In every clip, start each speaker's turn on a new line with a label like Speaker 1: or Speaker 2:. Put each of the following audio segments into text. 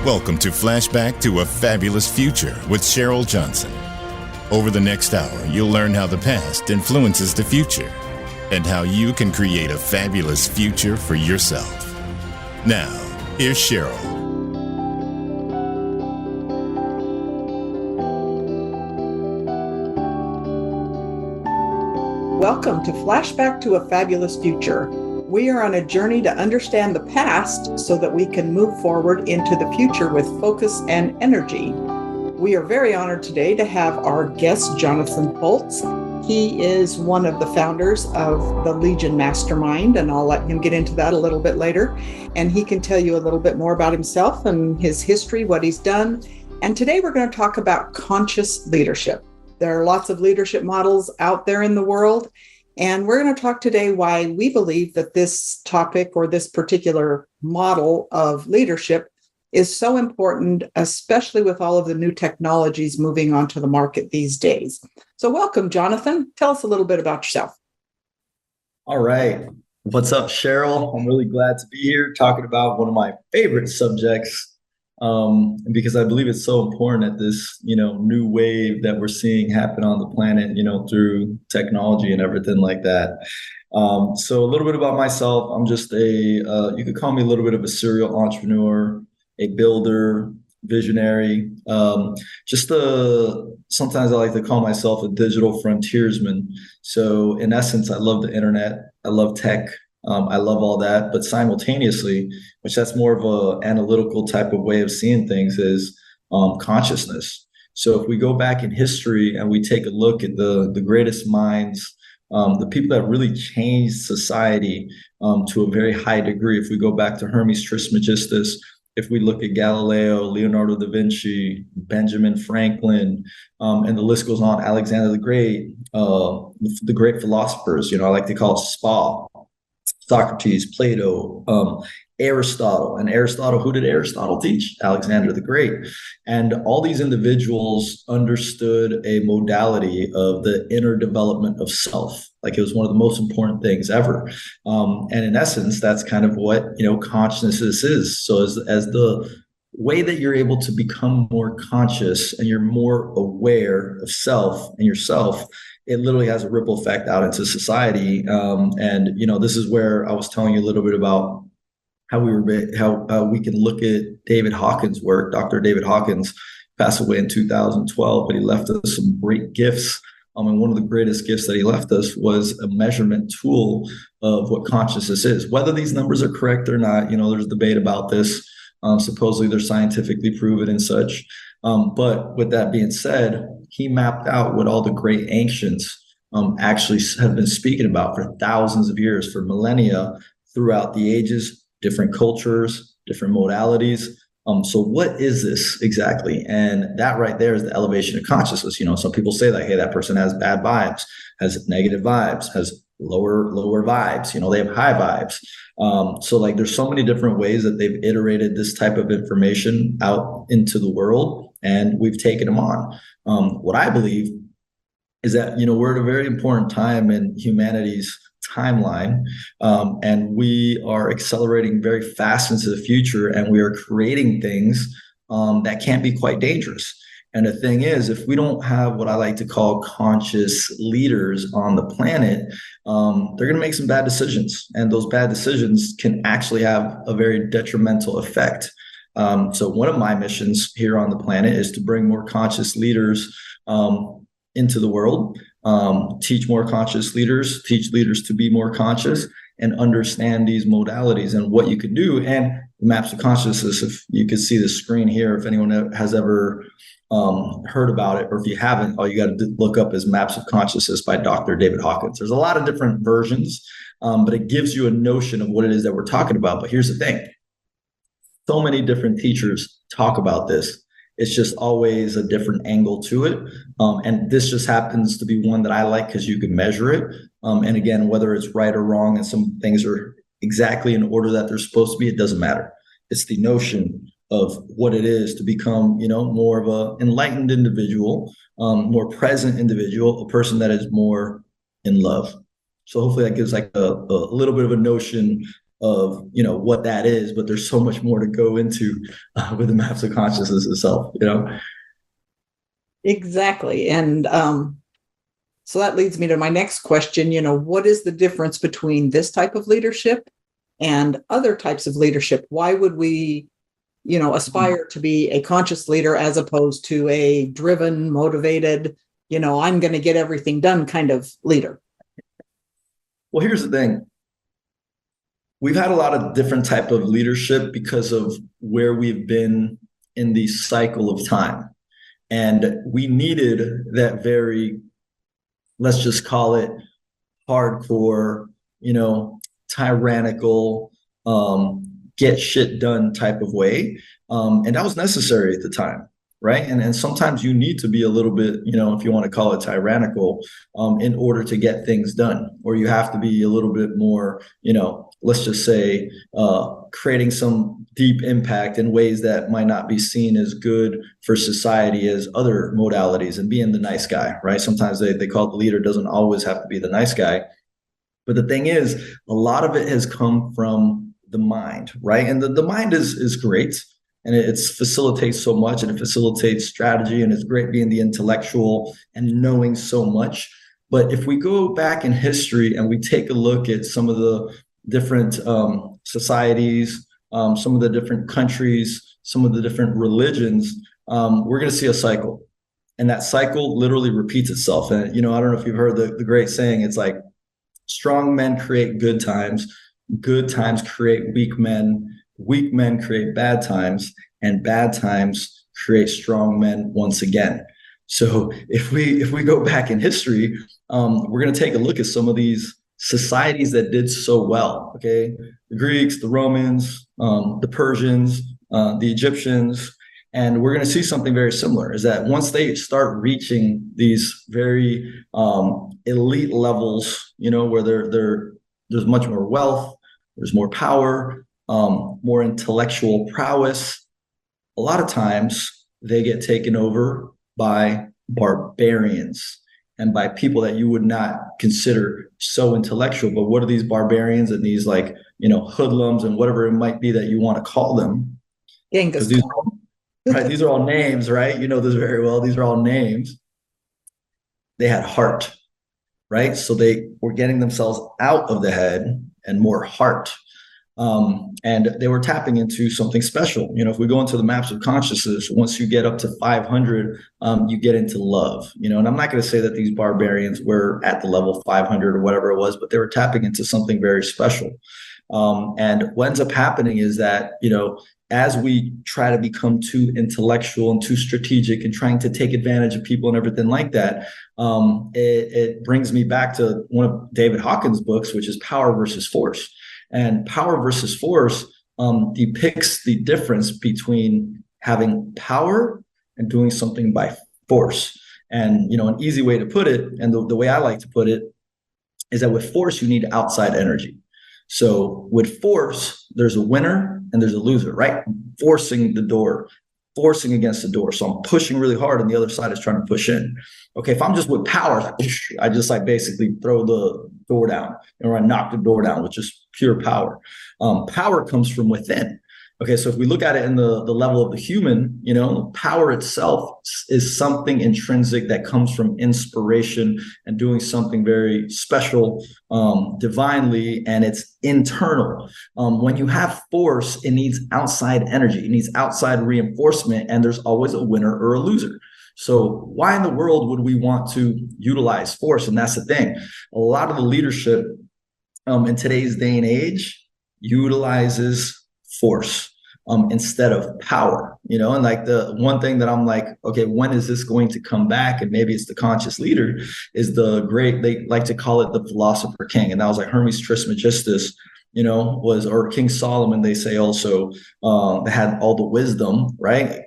Speaker 1: Welcome to Flashback to a Fabulous Future with Cheryl Johnson. Over the next hour, you'll learn how the past influences the future and how you can create a fabulous future for yourself. Now, here's Cheryl.
Speaker 2: Welcome to Flashback to a Fabulous Future. We are on a journey to understand the past so that we can move forward into the future with focus and energy. We are very honored today to have our guest, Jonathan Holtz. He is one of the founders of the Legion Mastermind, and I'll let him get into that a little bit later. And he can tell you a little bit more about himself and his history, what he's done. And today we're going to talk about conscious leadership. There are lots of leadership models out there in the world. And we're going to talk today why we believe that this topic or this particular model of leadership is so important, especially with all of the new technologies moving onto the market these days. So welcome, Jonathan. Tell us a little bit about yourself.
Speaker 3: All right. What's up, Cheryl? I'm really glad to be here talking about one of my favorite subjects, because I believe it's so important at this, new wave that we're seeing happen on the planet, through technology and everything like that. So a little bit about myself. I'm just you could call me a little bit of a serial entrepreneur, a builder, visionary. Sometimes I like to call myself a digital frontiersman. So in essence, I love the internet. I love tech. I love all that, but simultaneously, which that's more of a analytical type of way of seeing things, is consciousness. So if we go back in history and we take a look at the greatest minds, the people that really changed society to a very high degree, if we go back to Hermes Trismegistus, if we look at Galileo, Leonardo da Vinci, Benjamin Franklin, and the list goes on, Alexander the Great, the great philosophers, I like to call it SPA. Socrates, Plato, Aristotle. And Aristotle, who did Aristotle teach? Alexander the Great. And all these individuals understood a modality of the inner development of self. Like it was one of the most important things ever. And in essence, that's kind of what, consciousness is. So as the way that you're able to become more conscious and you're more aware of self and yourself, it literally has a ripple effect out into society. This is where I was telling you a little bit about how we can look at David Hawkins' work. Dr. David Hawkins passed away in 2012, but he left us some great gifts. And one of the greatest gifts that he left us was a measurement tool of what consciousness is. Whether these numbers are correct or not, there's debate about this. Supposedly they're scientifically proven and such. But with that being said, he mapped out what all the great ancients actually have been speaking about for thousands of years, for millennia, throughout the ages, different cultures, different modalities. So what is this exactly? And that right there is the elevation of consciousness. Some people say that, hey, that person has bad vibes, has negative vibes, has lower vibes, they have high vibes. So there's so many different ways that they've iterated this type of information out into the world, and we've taken them on. What I believe is that, we're at a very important time in humanity's timeline, and we are accelerating very fast into the future, and we are creating things that can be quite dangerous. And the thing is, if we don't have what I like to call conscious leaders on the planet, they're going to make some bad decisions. And those bad decisions can actually have a very detrimental effect. So one of my missions here on the planet is to bring more conscious leaders into the world, teach more conscious leaders, teach leaders to be more conscious and understand these modalities and what you can do. And maps of consciousness, if you could see the screen here, if anyone has ever heard about it, or if you haven't, all you got to look up is Maps of Consciousness by Dr. David Hawkins. There's a lot of different versions, but it gives you a notion of what it is that we're talking about. But here's the thing. So many different teachers talk about this. It's just always a different angle to it. And this just happens to be one that I like because you can measure it. And again, whether it's right or wrong and some things are exactly in order that they're supposed to be, it doesn't matter. It's the notion of what it is to become, more of an enlightened individual, more present individual, a person that is more in love. So hopefully that gives a little bit of a notion of, what that is, but there's so much more to go into with the maps of consciousness itself.
Speaker 2: Exactly. And so that leads me to my next question. What is the difference between this type of leadership and other types of leadership? Why would we, aspire to be a conscious leader as opposed to a driven, motivated, I'm going to get everything done kind of leader?
Speaker 3: Well, here's the thing. We've had a lot of different type of leadership because of where we've been in the cycle of time. And we needed that very, let's just call it hardcore, tyrannical, get shit done type of way. And that was necessary at the time, right? And sometimes you need to be a little bit, if you want to call it tyrannical, in order to get things done, or you have to be a little bit more, let's just say, creating some deep impact in ways that might not be seen as good for society as other modalities, and being the nice guy, right? Sometimes they call it the leader doesn't always have to be the nice guy. But the thing is, a lot of it has come from the mind, right? And the mind is great, and it facilitates so much, and it facilitates strategy, and it's great being the intellectual and knowing so much. But if we go back in history and we take a look at some of the different societies, some of the different countries, some of the different religions, we're going to see a cycle. And that cycle literally repeats itself. And, I don't know if you've heard the great saying, it's like, strong men create good times create weak men create bad times, and bad times create strong men once again. So if we go back in history, we're going to take a look at some of these societies that did so well. Okay, the Greeks, the Romans, the Persians, the Egyptians, and we're going to see something very similar. Is that once they start reaching these very elite levels, where there's much more wealth, there's more power, more intellectual prowess, a lot of times they get taken over by barbarians and by people that you would not consider so intellectual. But what are these barbarians and these hoodlums and whatever it might be that you want to call them?
Speaker 2: Genghis Khan.
Speaker 3: Right, these are all names, right? You know this very well. These are all names. They had heart, right? So they were getting themselves out of the head and more heart. And they were tapping into something special. If we go into the maps of consciousness, once you get up to 500, you get into love, and I'm not going to say that these barbarians were at the level 500 or whatever it was, but they were tapping into something very special. And what ends up happening is that, as we try to become too intellectual and too strategic and trying to take advantage of people and everything like that, it brings me back to one of David Hawkins' books, which is Power versus Force. And Power versus Force depicts the difference between having power and doing something by force. And, an easy way to put it, and the way I like to put it, is that with force, you need outside energy. So with force, there's a winner and there's a loser, right? Forcing the door, forcing against the door. So I'm pushing really hard and the other side is trying to push in. Okay, if I'm just with power, I just basically throw the door down, or I knock the door down with just pure power. Power comes from within. Okay, so if we look at it in the level of the human, power itself is something intrinsic that comes from inspiration and doing something very special, divinely, and it's internal. When you have force, it needs outside energy, it needs outside reinforcement, and there's always a winner or a loser. So why in the world would we want to utilize force? And that's the thing. A lot of the leadership in today's day and age utilizes force instead of power, and the one thing that I'm like, okay, when is this going to come back? And maybe it's the conscious leader is they like to call it the philosopher king. And that was like Hermes Trismegistus, or King Solomon. They say also they had all the wisdom, right?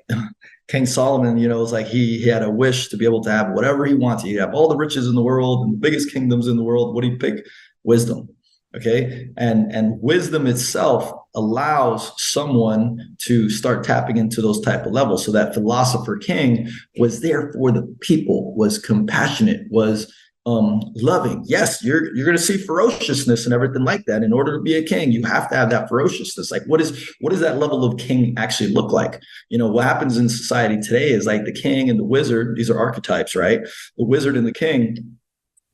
Speaker 3: King Solomon, was like he had a wish to be able to have whatever he wanted. He'd have all the riches in the world and the biggest kingdoms in the world. What do you pick? Wisdom. Okay. And wisdom itself allows someone to start tapping into those type of levels. So that philosopher king was there for the people, was compassionate, was loving. Yes, you're going to see ferociousness and everything like that. In order to be a king, you have to have that ferociousness. Like, what does that level of king actually look like? What happens in society today is like the king and the wizard. These are archetypes, right? The wizard and the king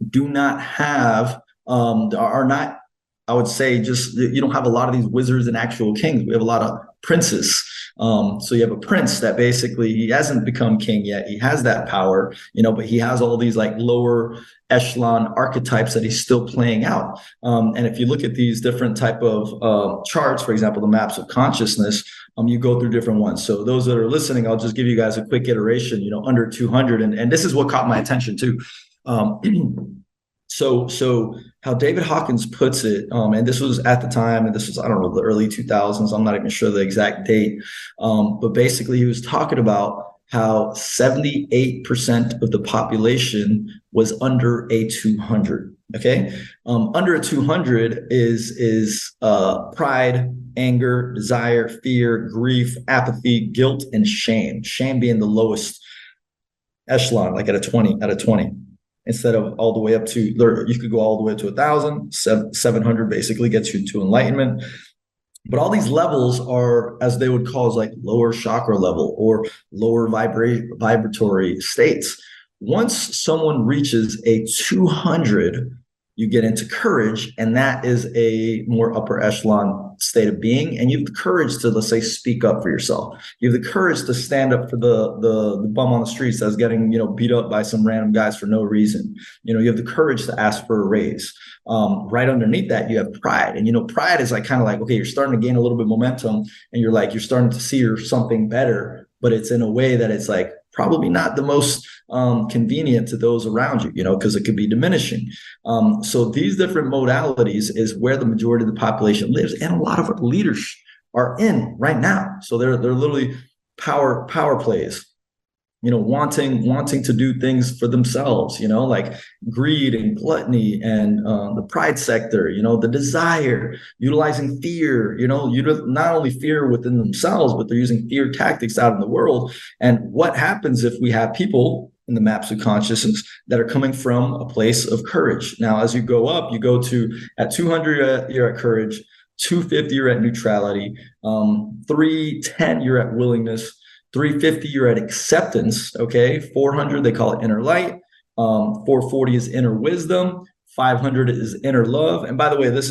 Speaker 3: do not have are not, I would say, just, you don't have a lot of these wizards and actual kings. We have a lot of princes. So you have a prince that basically, he hasn't become king yet. He has that power, but he has all these like lower echelon archetypes that he's still playing out. And if you look at these different type of charts, for example, the maps of consciousness, you go through different ones. So those that are listening, I'll just give you guys a quick iteration, under 200. And this is what caught my attention too. So how David Hawkins puts it, and this was at the time, and this was, I don't know, the early 2000s. I'm not even sure the exact date. But basically he was talking about how 78% of the population was under a 200. Okay. Under a 200 is pride, anger, desire, fear, grief, apathy, guilt, and shame. Shame being the lowest echelon, like at a 20. Instead of all the way up to, you could go all the way to 1,000. 700 basically gets you to enlightenment. But all these levels are, as they would call, like lower chakra level or lower vibratory states. Once someone reaches a 200, you get into courage, and that is a more upper echelon state of being. And you have the courage to, let's say, speak up for yourself. You have the courage to stand up for the bum on the streets that's getting, beat up by some random guys for no reason. You have the courage to ask for a raise. Right underneath that, you have pride. And, pride is like kind of like, okay, you're starting to gain a little bit of momentum, and you're starting to see something better, but it's in a way that it's like probably not the most convenient to those around you, because it could be diminishing. So these different modalities is where the majority of the population lives, and a lot of our leaders are in right now. So they're literally power plays, wanting to do things for themselves, like greed and gluttony and the pride sector, the desire, utilizing fear, not only fear within themselves, but they're using fear tactics out in the world. And what happens if we have people in the maps of consciousness that are coming from a place of courage? Now, as you go up, you go to at 200, you're at courage, 250, you're at neutrality, 310, you're at willingness, 350, you're at acceptance. Okay. 400, they call it inner light. 440 is inner wisdom. 500 is inner love. And by the way, I think this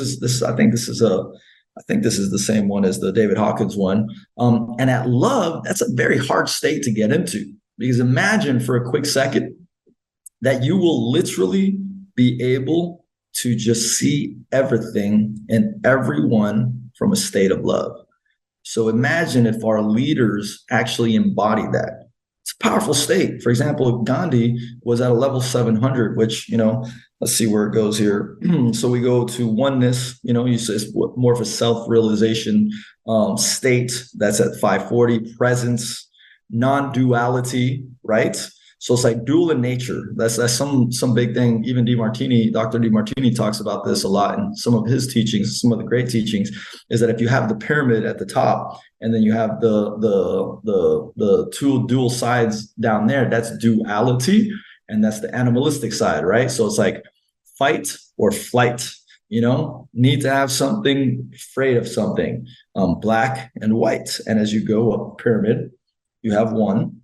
Speaker 3: is the same one as the David Hawkins one. And at love, that's a very hard state to get into, because imagine for a quick second that you will literally be able to just see everything and everyone from a state of love. So imagine if our leaders actually embody that. It's a powerful state. For example, Gandhi was at a level 700, which, let's see where it goes here. So we go to oneness, it's more of a self-realization state. That's at 540. Presence, non-duality, right? So it's like dual in nature. That's some big thing. Even Dr. DeMartini talks about this a lot in some of his teachings. Some of the great teachings is that if you have the pyramid at the top and then you have the two dual sides down there, that's duality, and that's the animalistic side, right? So it's like fight or flight. Need to have something, afraid of something, black and white. And as you go up pyramid, you have one.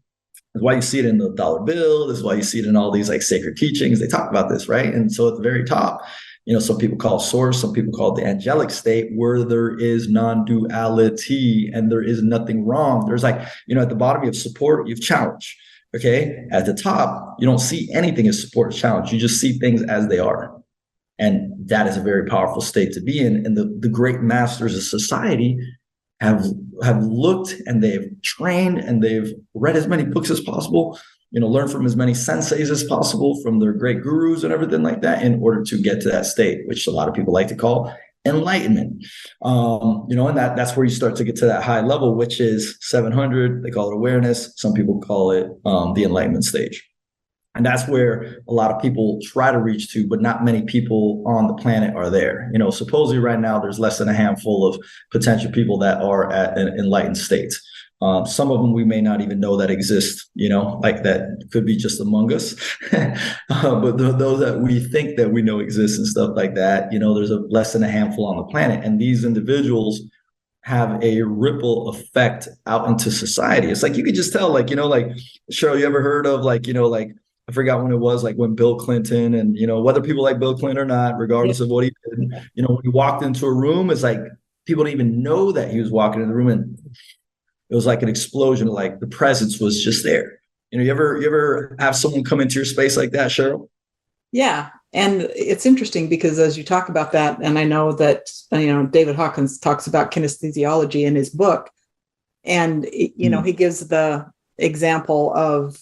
Speaker 3: That's why you see it in the dollar bill. This is why you see it in all these like sacred teachings. They talk about this, right? And so at the very top, some people call it source, some people call it the angelic state, where there is non-duality and there is nothing wrong. There's like, at the bottom you have support, you have challenge. Okay. At the top, you don't see anything as support or challenge. You just see things as they are. And that is a very powerful state to be in. And the great masters of society have looked, and they've trained, and they've read as many books as possible, learn from as many senseis as possible, from their great gurus and everything like that, in order to get to that state, which a lot of people like to call enlightenment. And that's where you start to get to that high level, which is 700. They call it awareness. Some people call it the enlightenment stage. And that's where a lot of people try to reach to, but not many people on the planet are there. Supposedly right now, there's less than a handful of potential people that are at an enlightened state. Some of them we may not even know that exist, like that could be just among us. But those that we think that we know exist and stuff like that, there's less than a handful on the planet. And these individuals have a ripple effect out into society. It's like you could just tell, like, Cheryl, you ever heard of like I forgot when it was, like when Bill Clinton and whether people like Bill Clinton or not, regardless of what he did, when he walked into a room, it's like people didn't even know that he was walking in the room, and it was like an explosion. Like the presence was just there. You ever have someone come into your space like that, Cheryl?
Speaker 2: Yeah. And it's interesting because as you talk about that, and I know that, David Hawkins talks about kinesthesiology in his book, and, he gives the example of,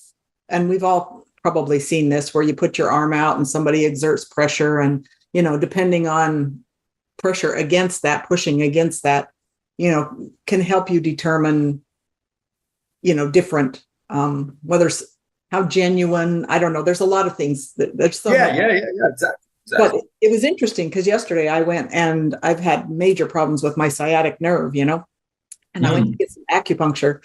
Speaker 2: and we've all probably seen this, where you put your arm out and somebody exerts pressure, and, depending on pressure against that, pushing against that, can help you determine, different, whether how genuine, I don't know. There's a lot of things there's so
Speaker 3: yeah, exactly.
Speaker 2: But it was interesting because yesterday I went, and I've had major problems with my sciatic nerve, and I went to get some acupuncture,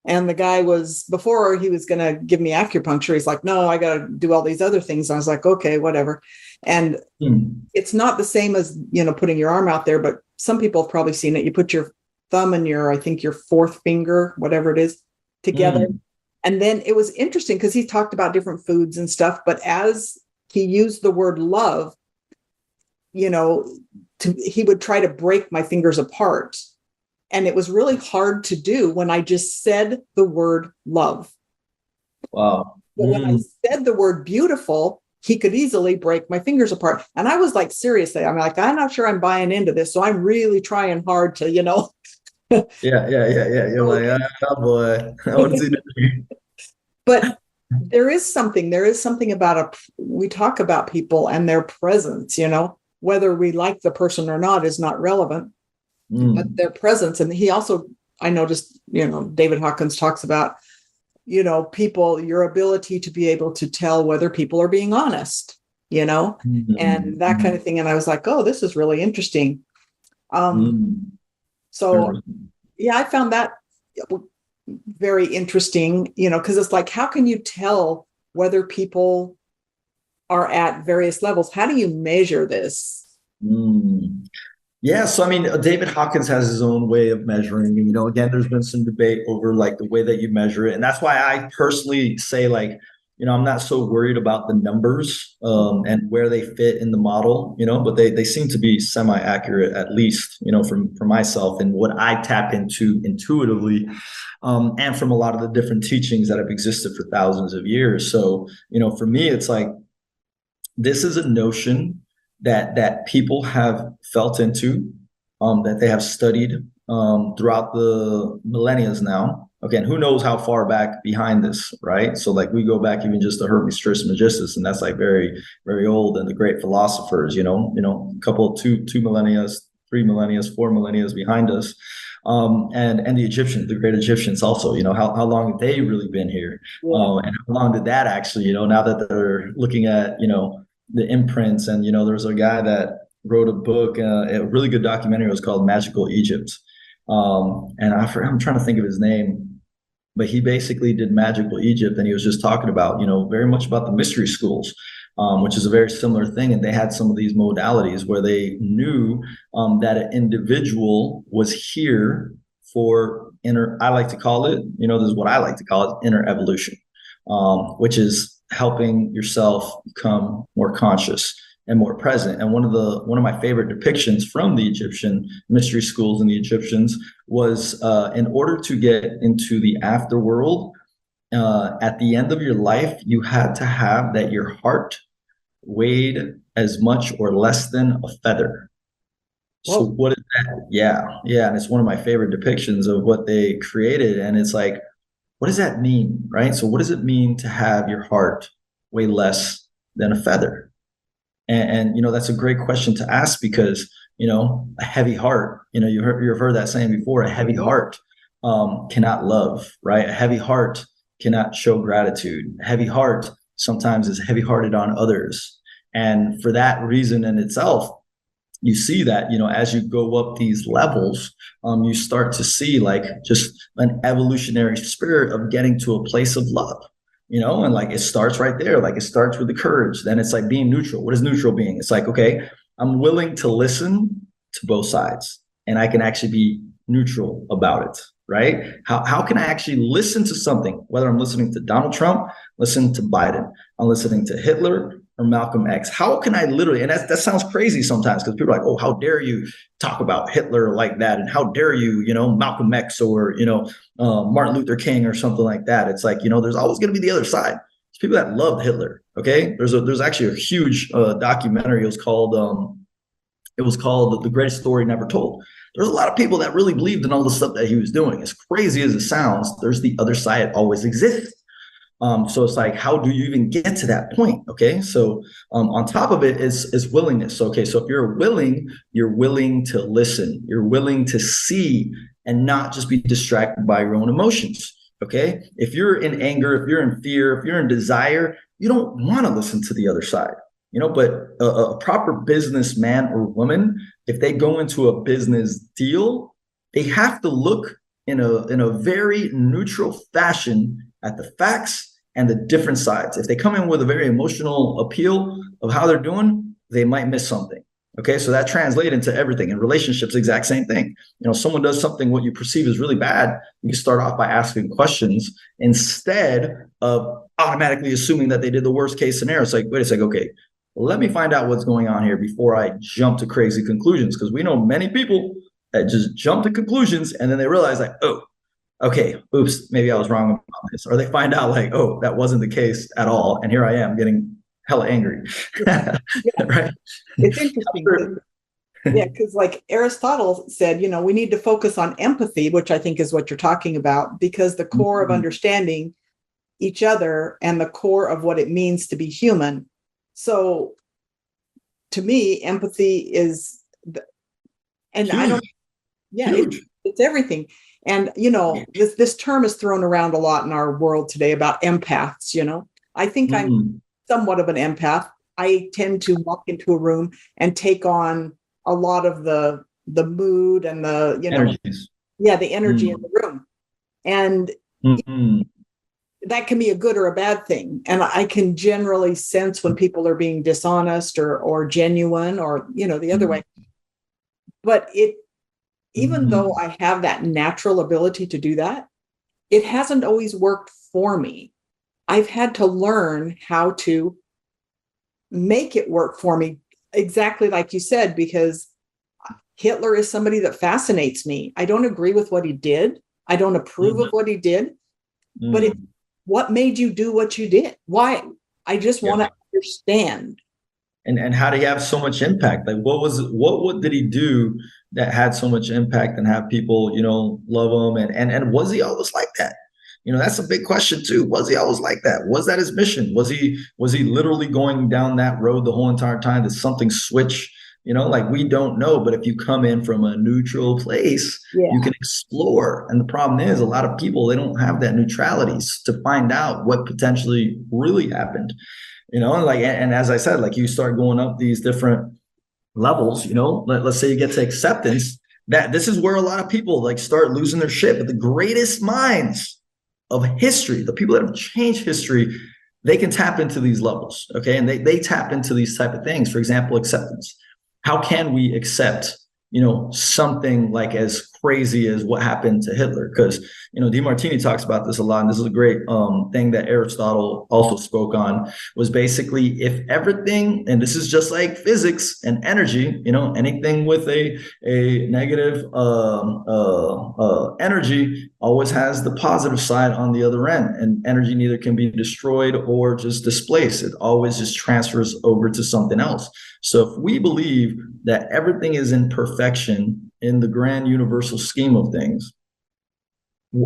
Speaker 2: and the guy before he was going to give me acupuncture, he's like, no, I got to do all these other things. I was like, okay, whatever. And it's not the same as, putting your arm out there, but some people have probably seen it. You put your thumb and I think your fourth finger, whatever it is, together. And then it was interesting because he talked about different foods and stuff, but as he used the word love, he would try to break my fingers apart. And it was really hard to do when I just said the word love.
Speaker 3: Wow.
Speaker 2: But when I said the word beautiful, he could easily break my fingers apart. And I was like, seriously, I'm not sure I'm buying into this. So I'm really trying hard to,
Speaker 3: Yeah. You're like, oh boy. I want to see that.
Speaker 2: But there is something about we talk about people and their presence, whether we like the person or not is not relevant, but their presence. And he also, I noticed, David Hawkins talks about, people, your ability to be able to tell whether people are being honest, and that kind of thing. And I was like, oh, this is really interesting. So yeah, I found that very interesting, because it's like, how can you tell whether people are at various levels? How do you measure this?
Speaker 3: Yeah, so I mean, David Hawkins has his own way of measuring. Again, there's been some debate over like the way that you measure it, and that's why I personally say, like, I'm not so worried about the numbers and where they fit in the model, but they seem to be semi-accurate, at least, for myself and what I tap into intuitively, and from a lot of the different teachings that have existed for thousands of years. So, for me, it's like, this is a notion that people have felt into, that they have studied throughout the millennia now. Again, who knows how far back behind this, right? So like we go back even just to Hermes Trismegistus, and that's like very, very old, and the great philosophers, a couple, two millennia, 3 millennia, 4 millennia behind us. And the Egyptians, the great Egyptians also, how long have they really been here? And how long did that actually, now that they're looking at, the imprints, and, there was a guy that wrote a book, a really good documentary. It was called Magical Egypt. And I'm trying to think of his name, but he basically did Magical Egypt, and he was just talking about, very much about the mystery schools, which is a very similar thing. And they had some of these modalities where they knew that an individual was here for I like to call it, this is what I like to call it, inner evolution, which is helping yourself become more conscious and more present. And one of my favorite depictions from the Egyptian mystery schools and the Egyptians was, in order to get into the afterworld, at the end of your life, you had to have that your heart weighed as much or less than a feather. Whoa. So what is that? Yeah. And it's one of my favorite depictions of what they created. And it's like, what does that mean, right? So what does it mean to have your heart weigh less than a feather? And that's a great question to ask, because, a heavy heart, you've heard that saying before, a heavy heart cannot love, right? A heavy heart cannot show gratitude. A heavy heart sometimes is heavy-hearted on others. And for that reason in itself, you see that, as you go up these levels, you start to see like just an evolutionary spirit of getting to a place of love, and like it starts right there. Like it starts with the courage. Then it's like being neutral. What is neutral being? It's like, okay, I'm willing to listen to both sides and I can actually be neutral about it, right? How can I actually listen to something, whether I'm listening to Donald Trump, listen to Biden, I'm listening to Hitler or Malcolm X? How can I literally, and that sounds crazy sometimes because people are like, oh, how dare you talk about Hitler like that? And how dare you, Malcolm X or, Martin Luther King or something like that. It's like, there's always going to be the other side. There's people that loved Hitler. Okay. There's actually a huge documentary. It was called The Greatest Story Never Told. There's a lot of people that really believed in all the stuff that he was doing. As crazy as it sounds, there's the other side. It always exists. So it's like, how do you even get to that point? Okay. So on top of it is willingness. Okay. So if you're willing to listen, you're willing to see and not just be distracted by your own emotions. Okay. If you're in anger, if you're in fear, if you're in desire, you don't want to listen to the other side. But a proper businessman or woman, if they go into a business deal, they have to look in a very neutral fashion at the facts and the different sides. If they come in with a very emotional appeal of how they're doing, they might miss something. Okay, so that translates into everything. In relationships, exact same thing. Someone does something what you perceive as really bad, you start off by asking questions instead of automatically assuming that they did the worst case scenario. It's like, wait a second, okay, let me find out what's going on here before I jump to crazy conclusions. Because we know many people that just jump to conclusions and then they realize like, oh, okay, oops, maybe I was wrong about this. Or they find out like, oh, that wasn't the case at all. And here I am getting hella angry.
Speaker 2: Yeah.
Speaker 3: Right?
Speaker 2: It's interesting. Yeah, because like Aristotle said, we need to focus on empathy, which I think is what you're talking about, because the core of understanding each other and the core of what it means to be human. So to me, empathy is, and
Speaker 3: Huge.
Speaker 2: I don't, yeah, it's everything. And, this term is thrown around a lot in our world today about empaths, I think I'm somewhat of an empath. I tend to walk into a room and take on a lot of the mood and the,
Speaker 3: energies.
Speaker 2: The energy in the room. And that can be a good or a bad thing. And I can generally sense when people are being dishonest or genuine or, the other way. But even though I have that natural ability to do that, it hasn't always worked for me. I've had to learn how to make it work for me, exactly like you said, because Hitler is somebody that fascinates me. I don't agree with what he did. I don't approve of what he did. But what made you do what you did? Why? I just want to understand.
Speaker 3: And how did he have so much impact? Like what did he do that had so much impact and have people, love him? And was he always like that? That's a big question too. Was he always like that? Was that his mission? Was he literally going down that road the whole entire time? Did something switch? Like we don't know, but if you come in from a neutral place, you can explore. And the problem is a lot of people, they don't have that neutrality to find out what potentially really happened. And as I said, like you start going up these different levels, let's say you get to acceptance, that this is where a lot of people like start losing their shit. But the greatest minds of history, the people that have changed history, they can tap into these levels. Okay. And they tap into these type of things. For example, acceptance. How can we accept, something like as crazy as what happened to Hitler? Because, DeMartini talks about this a lot. And this is a great thing that Aristotle also spoke on, was basically if everything, and this is just like physics and energy, anything with a negative energy always has the positive side on the other end. And energy neither can be destroyed or just displaced. It always just transfers over to something else. So if we believe that everything is in perfection in the grand universal scheme of things,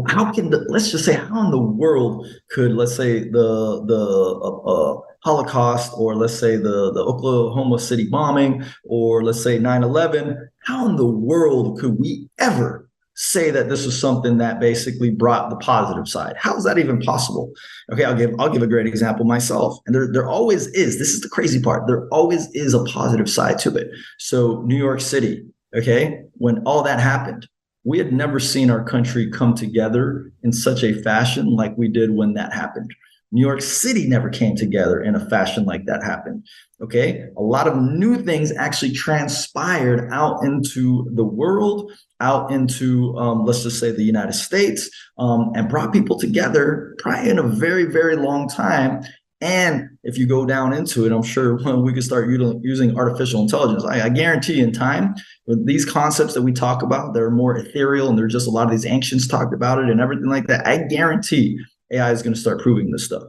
Speaker 3: how can let's just say, how in the world could, let's say, the Holocaust, or let's say the Oklahoma City bombing, or let's say 9/11, how in the world could we ever say that this was something that basically brought the positive side. How is that even possible? Okay, I'll give a great example myself. And there always is. This is the crazy part. There always is a positive side to it. So New York City, okay, when all that happened, we had never seen our country come together in such a fashion like we did when that happened. New York City never came together in a fashion like that happened. Okay. A lot of new things actually transpired out into the world, out into, let's just say, the United States, and brought people together probably in a very, very long time. And if you go down into it, I'm sure we could start using artificial intelligence. I guarantee in time, with these concepts that we talk about, they're more ethereal and there's just a lot of these ancients talked about it and everything like that. I guarantee AI is going to start proving this stuff,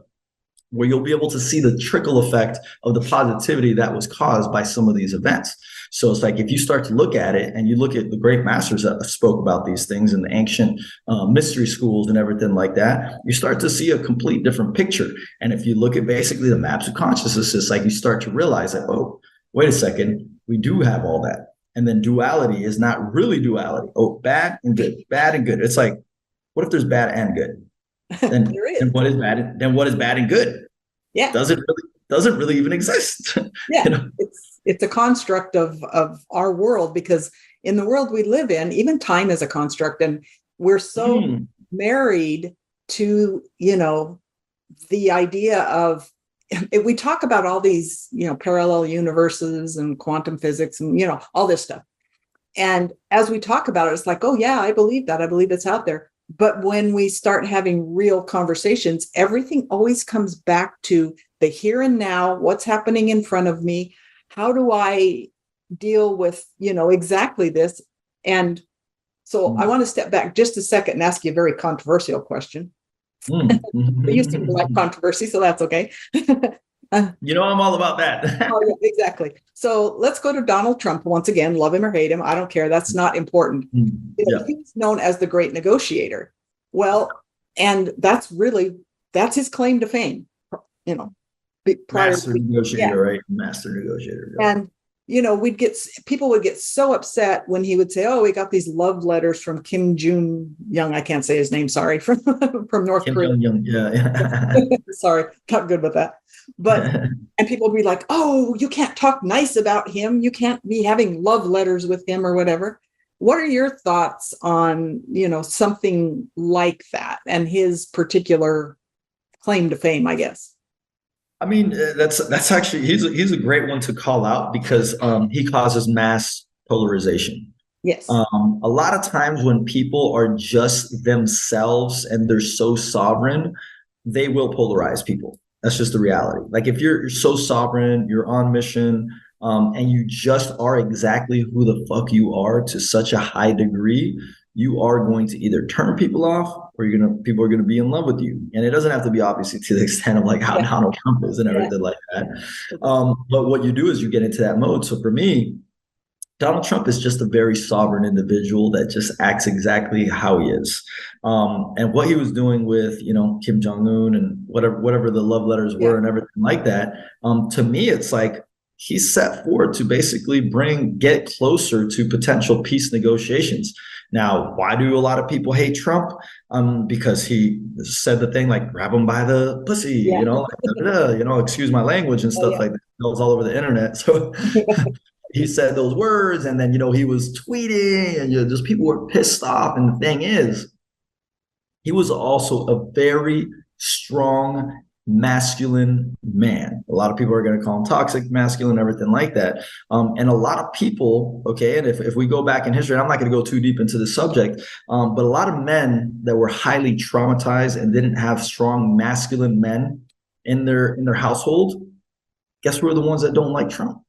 Speaker 3: where you'll be able to see the trickle effect of the positivity that was caused by some of these events. So it's like, if you start to look at it and you look at the great masters that spoke about these things in the ancient mystery schools and everything like that, you start to see a complete different picture. And if you look at basically the maps of consciousness, it's like you start to realize that, oh, wait a second, we do have all that. And then duality is not really duality. Oh, bad and good, bad and good. It's like, what if there's bad and good? Then what is bad? Then what is bad and good?
Speaker 2: Yeah,
Speaker 3: doesn't really even exist.
Speaker 2: Yeah,
Speaker 3: you know?
Speaker 2: It's a construct of our world, because in the world we live in, even time is a construct, and we're so married to the idea of, we talk about all these parallel universes and quantum physics and all this stuff, and as we talk about it, it's like, oh yeah, I believe that, I believe it's out there. But when we start having real conversations, everything always comes back to the here and now, what's happening in front of me. How do I deal with, exactly this? And so I want to step back just a second and ask you a very controversial question. You seem to like controversy, so that's okay.
Speaker 3: I'm all about that.
Speaker 2: Oh, yeah, exactly. So let's go to Donald Trump once again. Love him or hate him, I don't care. That's not important. He's known as the great negotiator. Well, and that's his claim to fame.
Speaker 3: Master negotiator, right? Master negotiator.
Speaker 2: Yeah. And people would get so upset when he would say, "Oh, we got these love letters from Kim Jong-un. I can't say his name. Sorry, from North Korea."
Speaker 3: Yeah.
Speaker 2: Sorry, not good with that. But and people would be like, "Oh, you can't talk nice about him. You can't be having love letters with him or whatever." What are your thoughts on something like that and his particular claim to fame, I guess?
Speaker 3: I mean, that's actually, he's a great one to call out, because he causes mass polarization.
Speaker 2: Yes.
Speaker 3: A lot of times when people are just themselves and they're so sovereign, they will polarize people. That's just the reality. Like, if you're so sovereign, you're on mission, and you just are exactly who the fuck you are to such a high degree, you are going to either turn people off, or people are gonna be in love with you. And it doesn't have to be obviously to the extent of like how Donald Trump is and everything like that. But what you do is you get into that mode. So for me, Donald Trump is just a very sovereign individual that just acts exactly how he is. And what he was doing with, Kim Jong-un and whatever the love letters were and everything like that, to me, it's like he's set forward to basically get closer to potential peace negotiations. Now, why do a lot of people hate Trump? Because he said the thing like, grab him by the pussy, excuse my language and stuff like that. It was all over the internet. So he said those words, and then, he was tweeting, and just people were pissed off. And the thing is, he was also a very strong masculine man. A lot of people are going to call him toxic masculine, everything like that. And a lot of people, okay, and if we go back in history, and I'm not going to go too deep into the subject, but a lot of men that were highly traumatized and didn't have strong masculine men in their household, guess who are the ones that don't like Trump?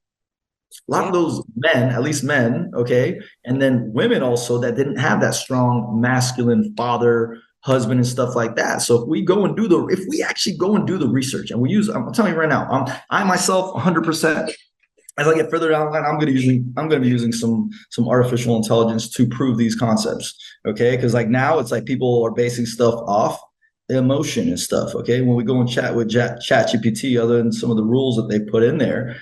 Speaker 3: A lot of those men, at least men, okay, and then women also that didn't have that strong masculine father, husband, and stuff like that. So if we actually go and do the research, and I'm telling you right now, I myself 100%, as I get further down the line, I'm going to be using some artificial intelligence to prove these concepts. Okay, because like now it's like people are basing stuff off emotion and stuff. Okay, when we go and chat with ChatGPT, other than some of the rules that they put in there,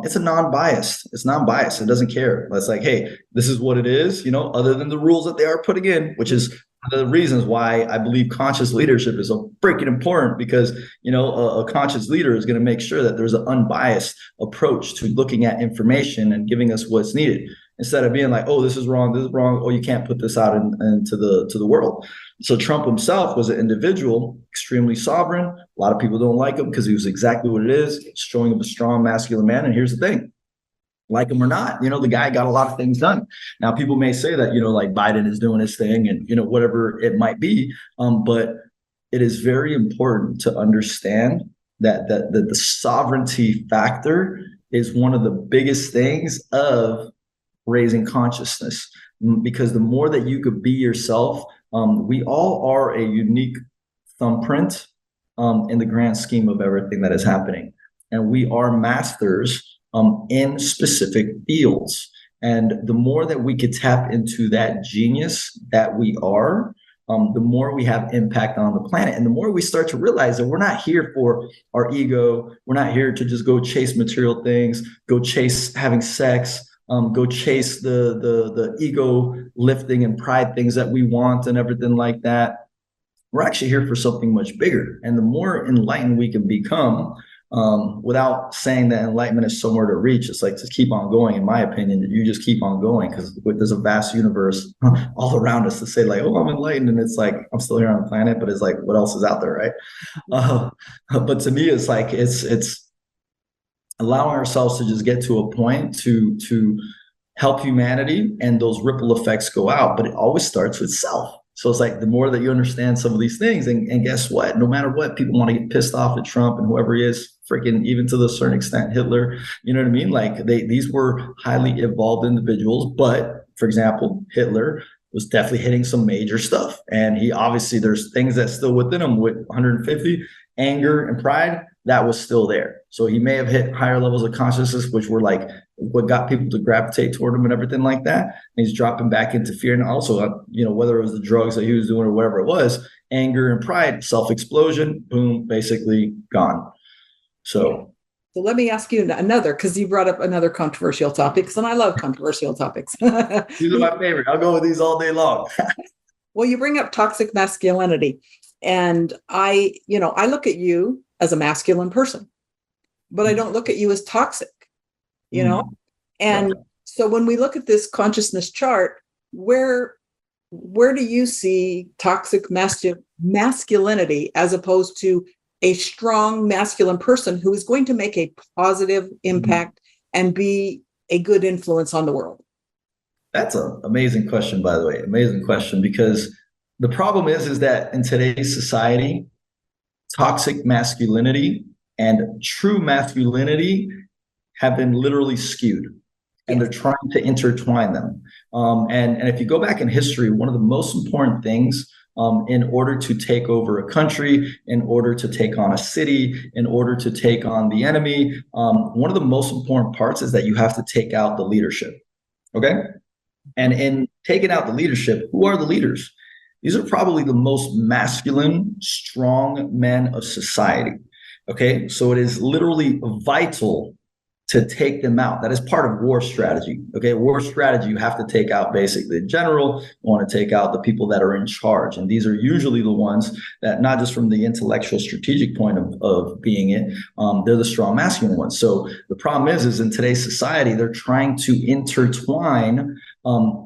Speaker 3: it's a non-biased. It's non-biased. It doesn't care. It's like, hey, this is what it is. Other than the rules that they are putting in, which is one of the reasons why I believe conscious leadership is so freaking important, because a conscious leader is going to make sure that there's an unbiased approach to looking at information and giving us what's needed, instead of being like, oh, this is wrong, oh, you can't put this out into the world. So Trump himself was an individual, extremely sovereign. A lot of people don't like him because he was exactly what it is, showing him a strong masculine man. And here's the thing, like him or not, the guy got a lot of things done. Now, people may say that, like Biden is doing his thing and, whatever it might be. But it is very important to understand that the sovereignty factor is one of the biggest things of raising consciousness, because the more that you could be yourself, we all are a unique thumbprint in the grand scheme of everything that is happening. And we are masters in specific fields. And the more that we could tap into that genius that we are, the more we have impact on the planet. And the more we start to realize that we're not here for our ego. We're not here to just go chase material things, go chase having sex, go chase the ego lifting and pride things that we want and everything like that. We're actually here for something much bigger. And the more enlightened we can become, without saying that enlightenment is somewhere to reach, it's like, just keep on going. In my opinion, you just keep on going, because there's a vast universe all around us to say like, oh, I'm enlightened. And it's like, I'm still here on the planet, but it's like, what else is out there, right? But to me, it's like, it's allowing ourselves to just get to a point to help humanity, and those ripple effects go out. But it always starts with self. So it's like, the more that you understand some of these things, and guess what? No matter what, people want to get pissed off at Trump and whoever he is, freaking, even to a certain extent, Hitler, you know what I mean? Like, these were highly evolved individuals. But for example, Hitler was definitely hitting some major stuff. And he obviously, there's things that's still within him with 150, anger and pride, that was still there. So he may have hit higher levels of consciousness, which were like what got people to gravitate toward him and everything like that. And he's dropping back into fear. And also, whether it was the drugs that he was doing or whatever it was, anger and pride, self-explosion, boom, basically gone. So
Speaker 2: let me ask you another, because you brought up another controversial topic, and I love controversial topics.
Speaker 3: These are my favorite. I'll go with these all day long.
Speaker 2: Well, you bring up toxic masculinity. And I look at you as a masculine person, but I don't look at you as toxic, And so when we look at this consciousness chart, where do you see toxic masculinity as opposed to a strong masculine person who is going to make a positive impact and be a good influence on the world?
Speaker 3: That's an amazing question, by the way. Amazing question, because the problem is that in today's society, toxic masculinity and true masculinity have been literally skewed, and they're trying to intertwine them. And if you go back in history, one of the most important things in order to take over a country, in order to take on a city, in order to take on the enemy, one of the most important parts is that you have to take out the leadership. Okay? And in taking out the leadership, who are the leaders? These are probably the most masculine, strong men of society. Okay, so it is literally vital to take them out. That is part of war strategy. Okay, war strategy, you have to take out basically the general, you want to take out the people that are in charge. And these are usually the ones that, not just from the intellectual strategic point of being it, they're the strong masculine ones. So the problem is in today's society, they're trying to intertwine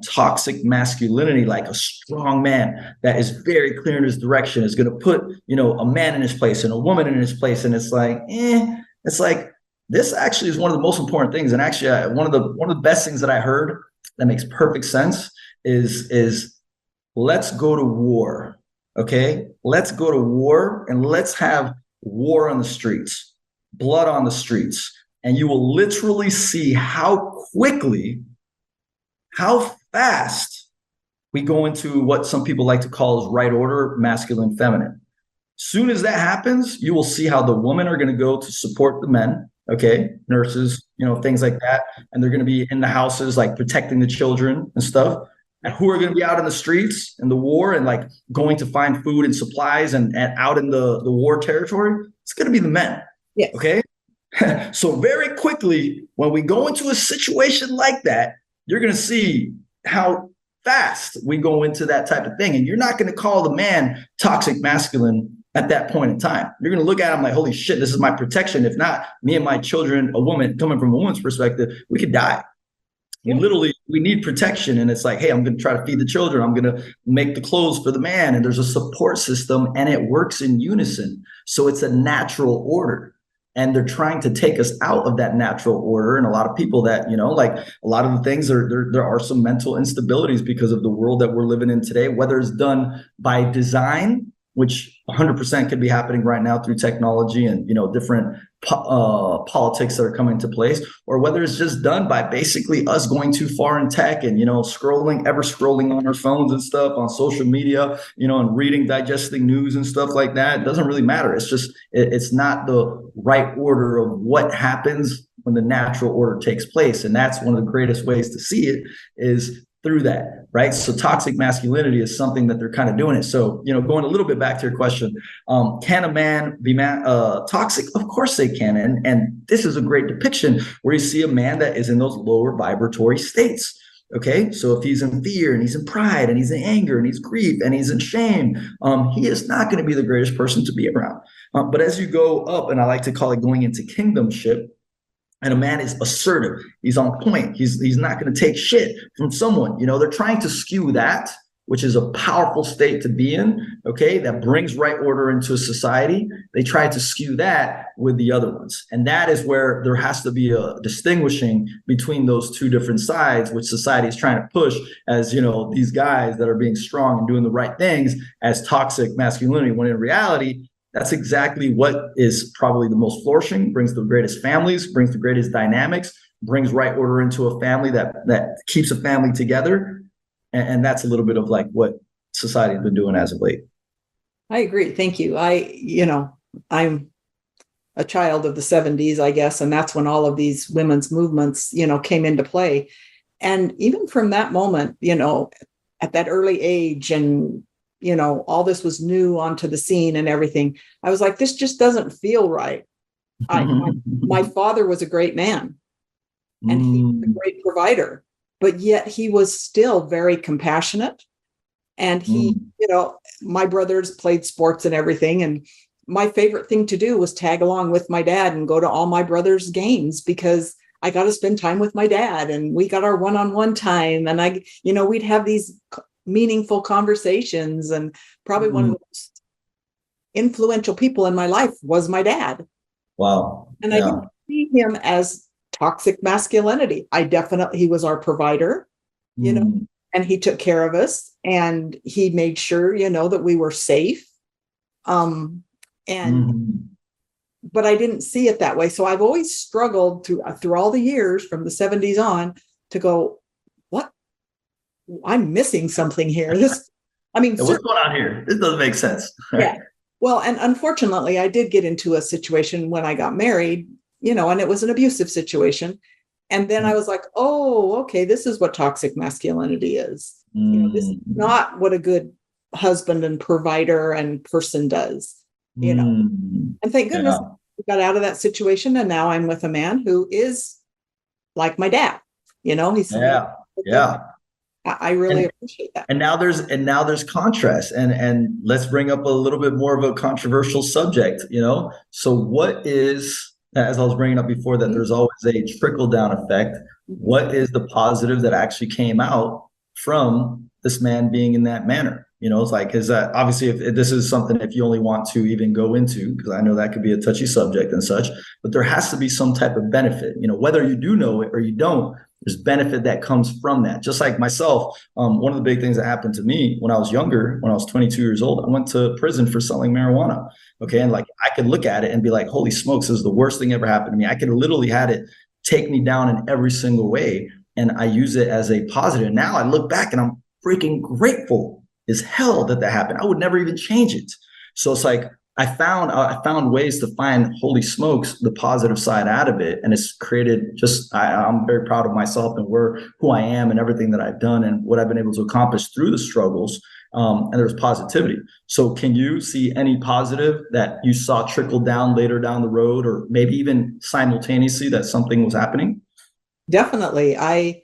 Speaker 3: toxic masculinity, like a strong man that is very clear in his direction, is going to put, a man in his place and a woman in his place. And it's like, this actually is one of the most important things. And actually, one of the best things that I heard that makes perfect sense is let's go to war. Okay, let's go to war, and let's have war on the streets, blood on the streets, and you will literally see how quickly, how fast we go into what some people like to call as right order, masculine, feminine. Soon as that happens, you will see how the women are going to go to support the men. Okay, nurses, things like that. And they're going to be in the houses, like protecting the children and stuff. And who are going to be out in the streets in the war and like going to find food and supplies and out in the war territory? It's going to be the men.
Speaker 2: Yes.
Speaker 3: Okay. So very quickly, when we go into a situation like that, you're going to see how fast we go into that type of thing. And you're not going to call the man toxic masculine at that point in time. You're going to look at him like, holy shit, this is my protection. If not, me and my children, a woman, coming from a woman's perspective, we could die.
Speaker 2: Yeah.
Speaker 3: We need protection. And it's like, hey, I'm going to try to feed the children. I'm going to make the clothes for the man. And there's a support system and it works in unison. So it's a natural order. And they're trying to take us out of that natural order. And a lot of people that, like a lot of the things there are some mental instabilities because of the world that we're living in today, whether it's done by design, which 100% could be happening right now through technology and, different politics that are coming into place, or whether it's just done by basically us going too far in tech and, scrolling on our phones and stuff on social media, and reading, digesting news and stuff like that. It doesn't really matter. It's just, it's not the right order of what happens when the natural order takes place. And that's one of the greatest ways to see it is through that, right? So toxic masculinity is something that they're kind of doing it. So, going a little bit back to your question, can a man be toxic? Of course they can. And this is a great depiction where you see a man that is in those lower vibratory states. Okay, so if he's in fear and he's in pride and he's in anger and he's grief and he's in shame, he is not going to be the greatest person to be around. But as you go up, and I like to call it going into kingdomship, and a man is assertive. He's on point. He's not going to take shit from someone. They're trying to skew that, which is a powerful state to be in, okay, that brings right order into a society. They try to skew that with the other ones. And that is where there has to be a distinguishing between those two different sides, which society is trying to push as, these guys that are being strong and doing the right things as toxic masculinity, when in reality, that's exactly what is probably the most flourishing, brings the greatest families, brings the greatest dynamics, brings right order into a family that keeps a family together. And that's a little bit of like what society has been doing as of late.
Speaker 2: I agree. Thank you. I'm a child of the 70s, I guess. And that's when all of these women's movements, came into play. And even from that moment, at that early age and all this was new onto the scene and everything. I was like, this just doesn't feel right. My father was a great man and he was a great provider, but yet he was still very compassionate. And he, my brothers played sports and everything. And my favorite thing to do was tag along with my dad and go to all my brothers' games because I got to spend time with my dad and we got our one-on-one time. And we'd have these meaningful conversations, and probably one of the most influential people in my life was my dad.
Speaker 3: Wow.
Speaker 2: And I didn't see him as toxic masculinity. He was our provider, and he took care of us and he made sure, that we were safe. But I didn't see it that way. So I've always struggled through all the years from the 70s on to go, I'm missing something here. What's going
Speaker 3: on here? This doesn't make sense.
Speaker 2: Yeah. Well, and unfortunately, I did get into a situation when I got married, and it was an abusive situation. And then I was like, oh, okay, this is what toxic masculinity is. This is not what a good husband and provider and person does, And thank goodness we got out of that situation. And now I'm with a man who is like my dad. He's I really appreciate that.
Speaker 3: And now there's contrast, and let's bring up a little bit more of a controversial subject, So what is, as I was bringing up before, that there's always a trickle down effect. What is the positive that actually came out from this man being in that manner? It's like, is that obviously if this is something, if you only want to even go into, because I know that could be a touchy subject and such, but there has to be some type of benefit, whether you do know it or you don't. There's benefit that comes from that. Just like myself, one of the big things that happened to me when I was younger, when I was 22 years old, I went to prison for selling marijuana. Okay. And like, I could look at it and be like, holy smokes, this is the worst thing ever happened to me. I could literally had it take me down in every single way. And I use it as a positive. Now I look back and I'm freaking grateful as hell that happened. I would never even change it. So it's like, I found ways to find, holy smokes, the positive side out of it, and it's created I'm very proud of myself and who I am and everything that I've done and what I've been able to accomplish through the struggles. And there's positivity. So can you see any positive that you saw trickle down later down the road, or maybe even simultaneously that something was happening?
Speaker 2: Definitely. I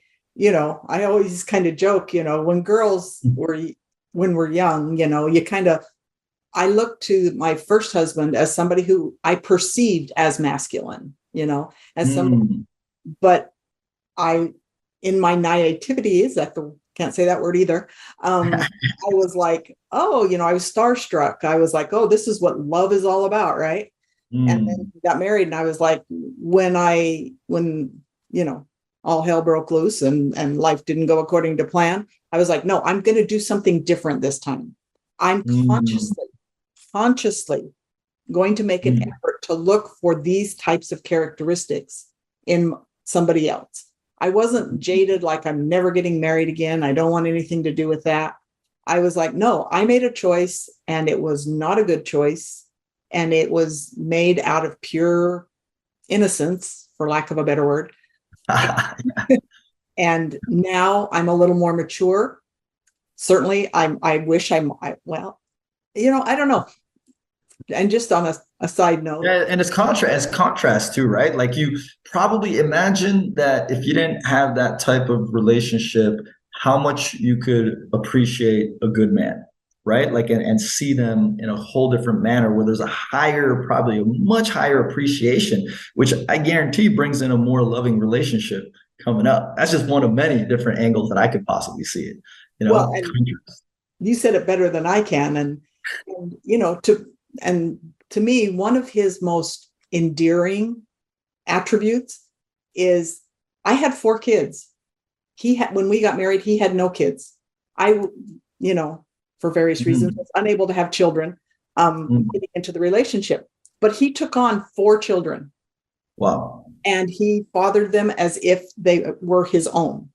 Speaker 2: always kind of joke, when when we're young, I looked to my first husband as somebody who I perceived as masculine, as somebody, but in my naivety, can't say that word either. I was like, oh, I was starstruck. I was like, oh, this is what love is all about. Right. And then we got married, and I was like, when all hell broke loose and life didn't go according to plan, I was like, no, I'm going to do something different this time. I'm consciously going to make an effort to look for these types of characteristics in somebody else. I wasn't jaded, like I'm never getting married again. I don't want anything to do with that. I was like, no, I made a choice, and it was not a good choice. And it was made out of pure innocence, for lack of a better word. And now I'm a little more mature. Certainly, I wish I don't know. And just on a side note.
Speaker 3: Yeah, and it's contrast too, right? Like, you probably imagine that if you didn't have that type of relationship, how much you could appreciate a good man, right? Like, and see them in a whole different manner, where there's probably a much higher appreciation, which I guarantee brings in a more loving relationship coming up. That's just one of many different angles that I could possibly see it.
Speaker 2: Well, and you said it better than I can. And to me, one of his most endearing attributes is, I had 4 kids. When we got married, he had no kids. For various reasons, was unable to have children getting into the relationship. But he took on 4 children.
Speaker 3: Wow.
Speaker 2: And he fathered them as if they were his own.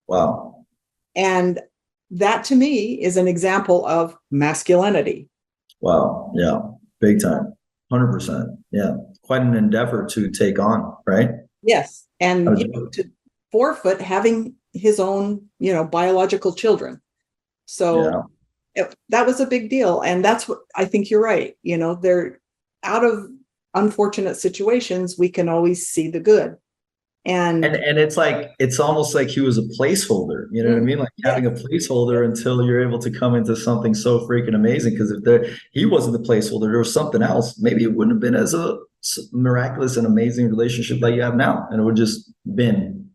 Speaker 3: Wow.
Speaker 2: And that, to me, is an example of masculinity.
Speaker 3: Wow. Yeah. Big time. 100%. Yeah. Quite an endeavor to take on, right?
Speaker 2: Yes. And to forfeit having his own, biological children. So that was a big deal. And that's what I think you're right. They're out of unfortunate situations. We can always see the good. And
Speaker 3: it's almost like he was a placeholder, you know what I mean? Like having a placeholder until you're able to come into something so freaking amazing. Because if he wasn't the placeholder, there was something else. Maybe it wouldn't have been as a miraculous and amazing relationship that you have now, and it would just been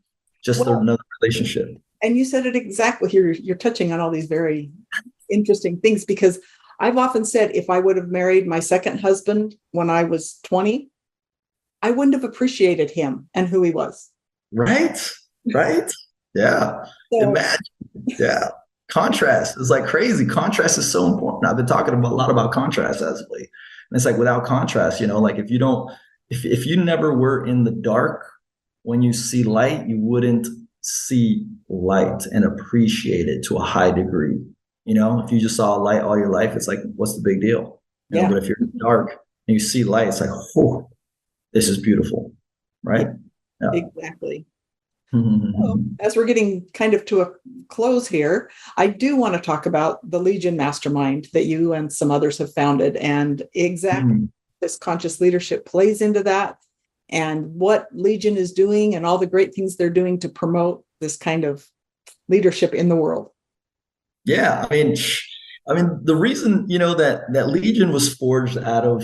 Speaker 3: another relationship.
Speaker 2: And you said it exactly. You're touching on all these very interesting things, because I've often said, if I would have married my second husband when I was 20, I wouldn't have appreciated him and who he was.
Speaker 3: Right. Yeah. Imagine. Yeah. Contrast is like crazy. Contrast is so important. I've been talking a lot about contrast as of late. And it's like, without contrast, like if you never were in the dark, when you see light, you wouldn't see light and appreciate it to a high degree. If you just saw light all your life, it's like, what's the big deal? But if you're in the dark and you see light, it's like, oh, this is beautiful, right? Yeah.
Speaker 2: Exactly. So, as we're getting kind of to a close here, I do want to talk about the Legion Mastermind that you and some others have founded, and exactly this conscious leadership plays into that, and what Legion is doing and all the great things they're doing to promote this kind of leadership in the world.
Speaker 3: Yeah, I mean, the reason, that Legion was forged out of,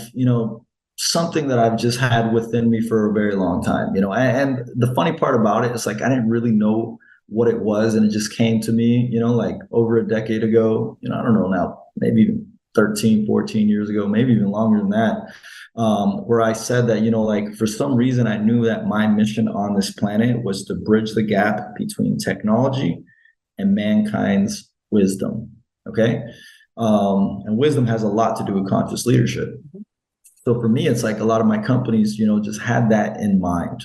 Speaker 3: something that I've just had within me for a very long time, and the funny part about it is, like, I didn't really know what it was, and it just came to me, like over a decade ago, I don't know now, maybe even 13, 14 years ago, maybe even longer than that, where I said that, like, for some reason, I knew that my mission on this planet was to bridge the gap between technology and mankind's wisdom. Okay. And wisdom has a lot to do with conscious leadership. So for me, it's like a lot of my companies, just had that in mind.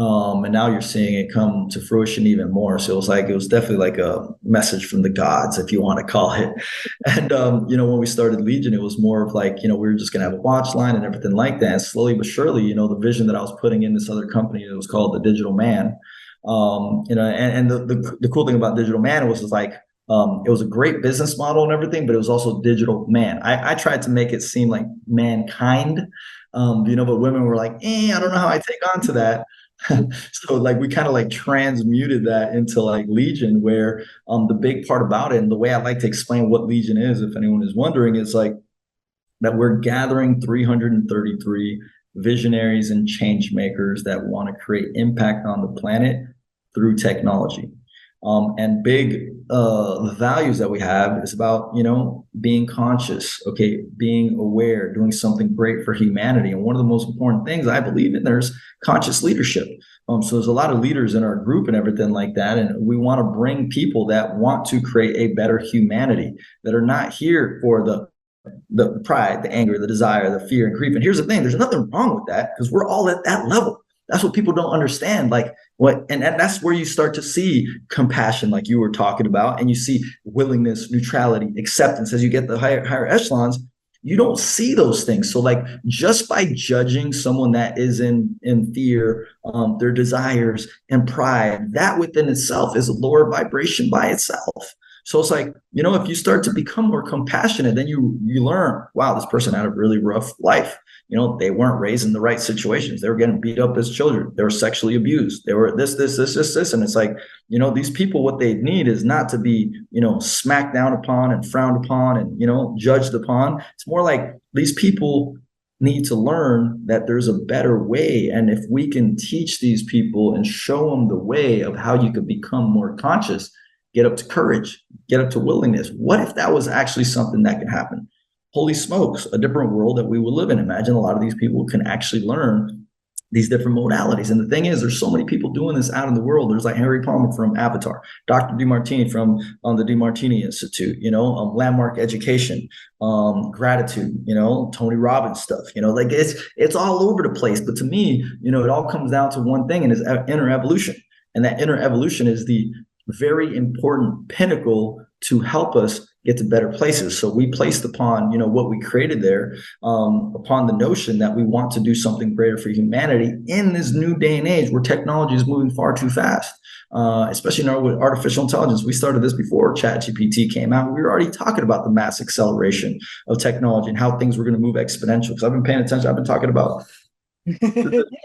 Speaker 3: And now you're seeing it come to fruition even more. So it was definitely like a message from the gods, if you want to call it. And, when we started Legion, it was more of like, we were just going to have a watch line and everything like that. And slowly but surely, the vision that I was putting in this other company, it was called the Digital Man. And the cool thing about Digital Man was like, it was a great business model and everything, but it was also digital man. I tried to make it seem like mankind, but women were like, I don't know how I take on to that. So like we kind of like transmuted that into like Legion, where the big part about it, and the way I like to explain what Legion is, if anyone is wondering, is like that we're gathering 333 visionaries and change makers that want to create impact on the planet through technology. And the values that we have is about, being conscious, okay, being aware, doing something great for humanity. And one of the most important things I believe in, there's conscious leadership. So there's a lot of leaders in our group and everything like that. And we want to bring people that want to create a better humanity, that are not here for the pride, the anger, the desire, the fear and grief. And here's the thing, there's nothing wrong with that, because we're all at that level. That's what people don't understand. Like and that's where you start to see compassion, like you were talking about, and you see willingness, neutrality, acceptance. As you get the higher echelons, you don't see those things. So like just by judging someone that is in fear, their desires and pride, that within itself is a lower vibration by itself. So it's like, if you start to become more compassionate, then you learn, wow, this person had a really rough life. They weren't raised in the right situations. They were getting beat up as children. They were sexually abused. They were this. And it's like, these people, what they need is not to be, smacked down upon and frowned upon and, judged upon. It's more like these people need to learn that there's a better way. And if we can teach these people and show them the way of how you could become more conscious, get up to courage, get up to willingness. What if that was actually something that could happen? Holy smokes, a different world that we will live in. Imagine a lot of these people can actually learn these different modalities. And the thing is, there's so many people doing this out in the world. There's like Harry Palmer from Avatar, Dr. DeMartini from the DeMartini Institute, Landmark Education, Gratitude, Tony Robbins stuff, like it's all over the place. But to me, it all comes down to one thing, and it's inner evolution. And that inner evolution is the very important pinnacle to help us get to better places. So we placed upon, what we created there, upon the notion that we want to do something greater for humanity in this new day and age where technology is moving far too fast, especially now with artificial intelligence. We started this before ChatGPT came out. We were already talking about the mass acceleration of technology and how things were going to move exponential. Because I've been paying attention. I've been talking about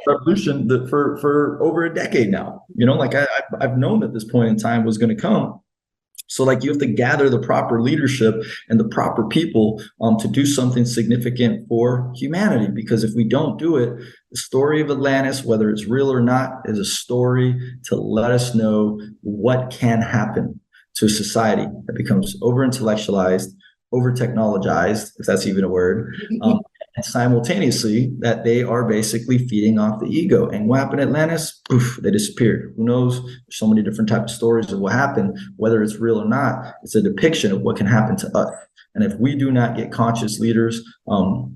Speaker 3: revolution for over a decade now. Like I've known that this point in time was going to come. So like you have to gather the proper leadership and the proper people to do something significant for humanity. Because if we don't do it, the story of Atlantis, whether it's real or not, is a story to let us know what can happen to a society that becomes over intellectualized, over technologized, if that's even a word, and simultaneously that they are basically feeding off the ego. And what happened in Atlantis? Poof, they disappeared. Who knows? There's so many different types of stories of what happened, whether it's real or not. It's a depiction of what can happen to us. And if we do not get conscious leaders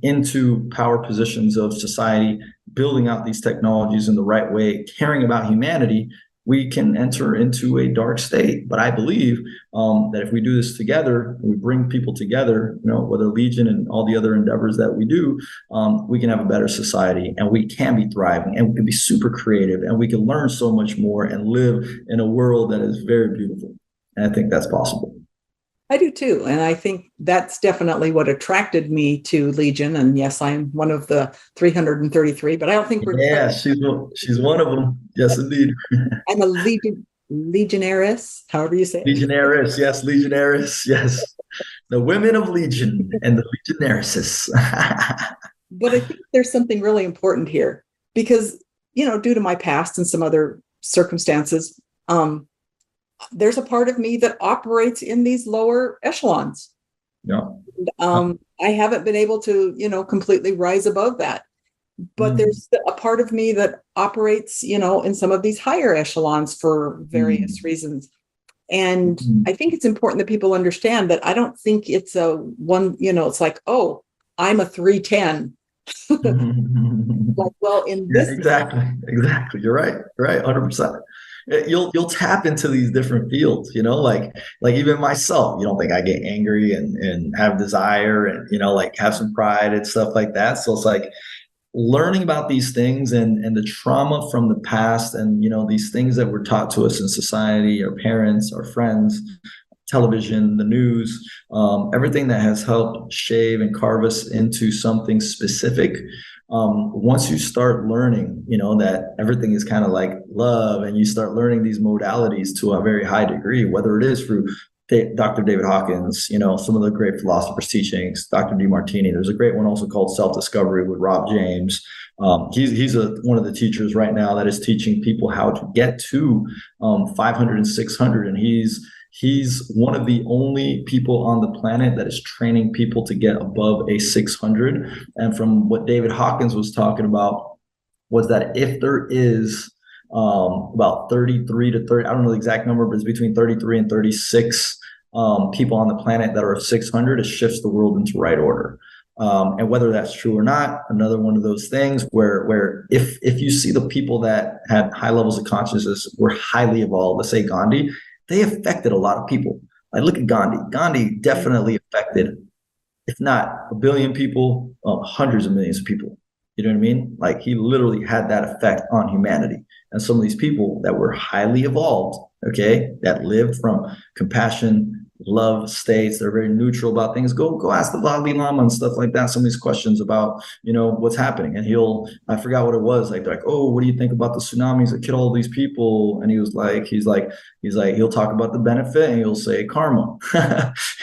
Speaker 3: into power positions of society, building out these technologies in the right way, caring about humanity, we can enter into a dark state. But I believe that if we do this together, we bring people together, whether Legion and all the other endeavors that we do, we can have a better society, and we can be thriving, and we can be super creative, and we can learn so much more and live in a world that is very beautiful. And I think that's possible.
Speaker 2: I do too. And I think that's definitely what attracted me to Legion. And yes, I'm one of the 333, but I don't think we're.
Speaker 3: Yeah, she's one of them. Yes, indeed.
Speaker 2: I'm a legionnaires, however you say it.
Speaker 3: Legionnaires, yes, legionnaires, yes. The women of Legion and the legionnaires.
Speaker 2: But I think there's something really important here because, due to my past and some other circumstances, there's a part of me that operates in these lower echelons.
Speaker 3: Yeah.
Speaker 2: I haven't been able to, completely rise above that. But there's a part of me that operates, in some of these higher echelons for various reasons. And I think it's important that people understand that I don't think it's a one, it's like, oh, I'm a 310 Like, well, in
Speaker 3: Yeah,
Speaker 2: this,
Speaker 3: exactly. You're right, 100%. You'll tap into these different fields, like even myself. You don't think I get angry and have desire and like have some pride and stuff like that. So it's like learning about these things and the trauma from the past and these things that were taught to us in society, our parents, our friends, television, the news, everything that has helped shave and carve us into something specific. Once you start learning, that everything is kind of like love, and you start learning these modalities to a very high degree, whether it is through Dr. David Hawkins, some of the great philosophers' teachings, Dr. DeMartini. There's a great one also called Self-Discovery with Rob James. He's one of the teachers right now that is teaching people how to get to 500 and 600, and he's one of the only people on the planet that is training people to get above a 600. And from what David Hawkins was talking about was that if there is about 33 to 30, I don't know the exact number, but it's between 33 and 36 people on the planet that are 600, it shifts the world into right order. And whether that's true or not, another one of those things where if you see the people that had high levels of consciousness were highly evolved, let's say Gandhi, they affected a lot of people. Like look at Gandhi. Gandhi definitely affected, if not a billion people, hundreds of millions of people. You know what I mean? Like he literally had that effect on humanity. And some of these people that were highly evolved, okay, that lived from compassion, love states, they're very neutral about things. Go ask the Dalai Lama and stuff like that. Some of these questions about, what's happening. And I forgot what it was. Like, oh, what do you think about the tsunamis that killed all these people? And he's like, he'll talk about the benefit and he'll say karma.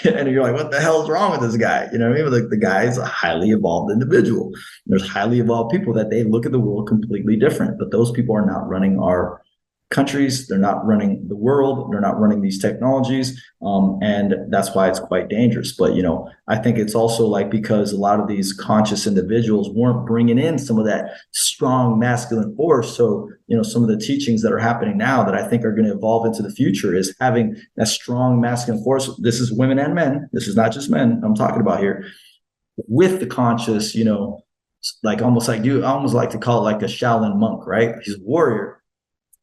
Speaker 3: And you're like, what the hell's wrong with this guy? You know what I mean? Like the guy is a highly evolved individual. There's highly evolved people that they look at the world completely different, but those people are not running our countries. They're not running the world. They're not running these technologies. And that's why it's quite dangerous. But, I think it's also like because a lot of these conscious individuals weren't bringing in some of that strong masculine force. So, some of the teachings that are happening now that I think are going to evolve into the future is having that strong masculine force. This is women and men. This is not just men I'm talking about here, with the conscious, like almost like I almost like to call it like a Shaolin monk, right? He's a warrior,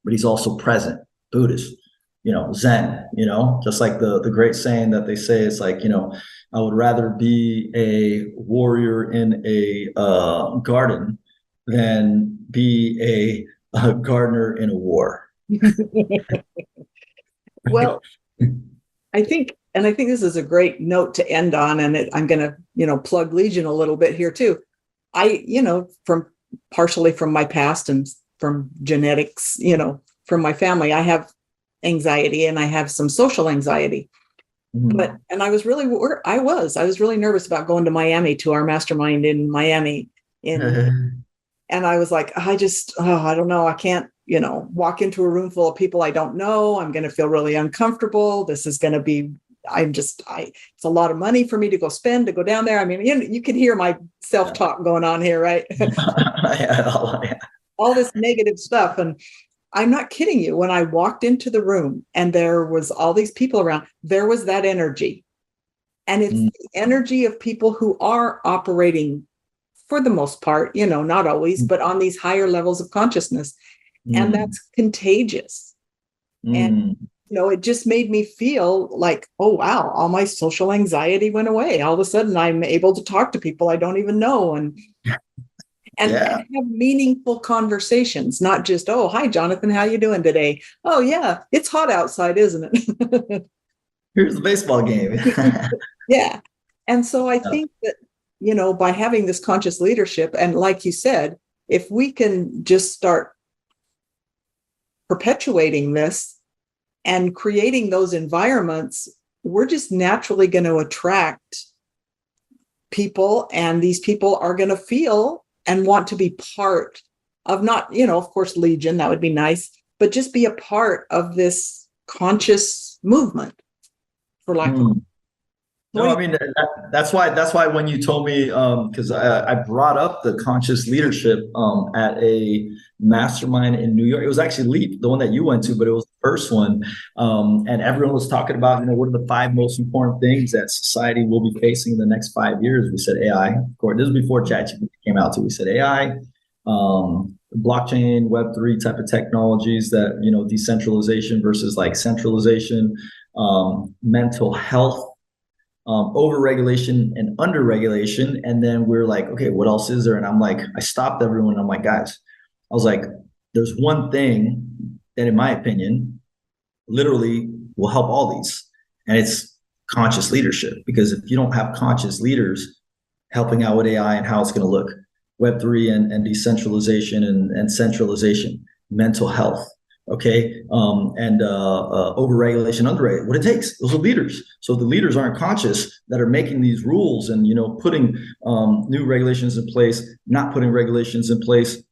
Speaker 3: but he's also present, Buddhist, Zen, just like the great saying that they say, it's like, I would rather be a warrior in a garden than be a gardener in a war.
Speaker 2: well, I think this is a great note to end on, and I'm going to, plug Legion a little bit here too. From partially from my past and from genetics, from my family, I have anxiety and I have some social anxiety. Mm-hmm. And I was really nervous about going to Miami to our mastermind in Miami. And I was like, I don't know. I can't, walk into a room full of people I don't know. I'm going to feel really uncomfortable. This is going to be, it's a lot of money for me to go down there. I mean, you can hear my self-talk going on here, right? All this negative stuff. And I'm not kidding you. When I walked into the room and there was all these people around, there was that energy. And it's the energy of people who are operating, for the most part, not always, but on these higher levels of consciousness. And that's contagious. And, it just made me feel like, oh, wow, all my social anxiety went away. All of a sudden, I'm able to talk to people I don't even know and have meaningful conversations, not just, oh, hi, Jonathan, how you doing today? Oh, yeah, it's hot outside, isn't it?
Speaker 3: Here's the baseball game.
Speaker 2: Yeah. And so I think that, by having this conscious leadership, and like you said, if we can just start perpetuating this and creating those environments, we're just naturally going to attract people, and these people are going to feel and want to be part of, not, of course, Legion, that would be nice, but just be a part of this conscious movement, for lack of.
Speaker 3: No, I mean, that's why when you told me, because I brought up the conscious leadership at a mastermind in New York. It was actually LEAP, the one that you went to, but it was first one. And everyone was talking about, what are the 5 most important things that society will be facing in the next 5 years? We said AI. Of course, this was before ChatGPT came out too. We said AI, blockchain, Web3 type of technologies that, decentralization versus like centralization, mental health, overregulation and underregulation. And then we're like, okay, what else is there? And I'm like, I stopped everyone. I'm like, guys, I was like, there's one thing that, in my opinion, literally will help all these. And it's conscious leadership. Because if you don't have conscious leaders helping out with AI and how it's going to look, Web3 and decentralization and centralization, mental health, okay, and overregulation, underregulation, what it takes, those are leaders. So the leaders aren't conscious that are making these rules and, putting new regulations in place, not putting regulations in place,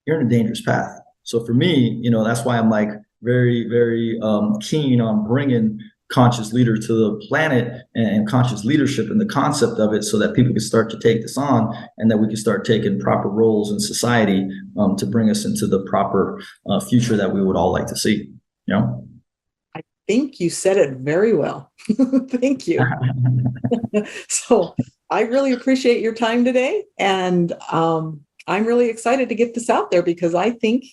Speaker 3: you're in a dangerous path. So for me, that's why I'm like very, very keen on bringing conscious leader to the planet and conscious leadership and the concept of it, so that people can start to take this on and that we can start taking proper roles in society to bring us into the proper future that we would all like to see.
Speaker 2: I think you said it very well. Thank you. So I really appreciate your time today. And I'm really excited to get this out there, because I think,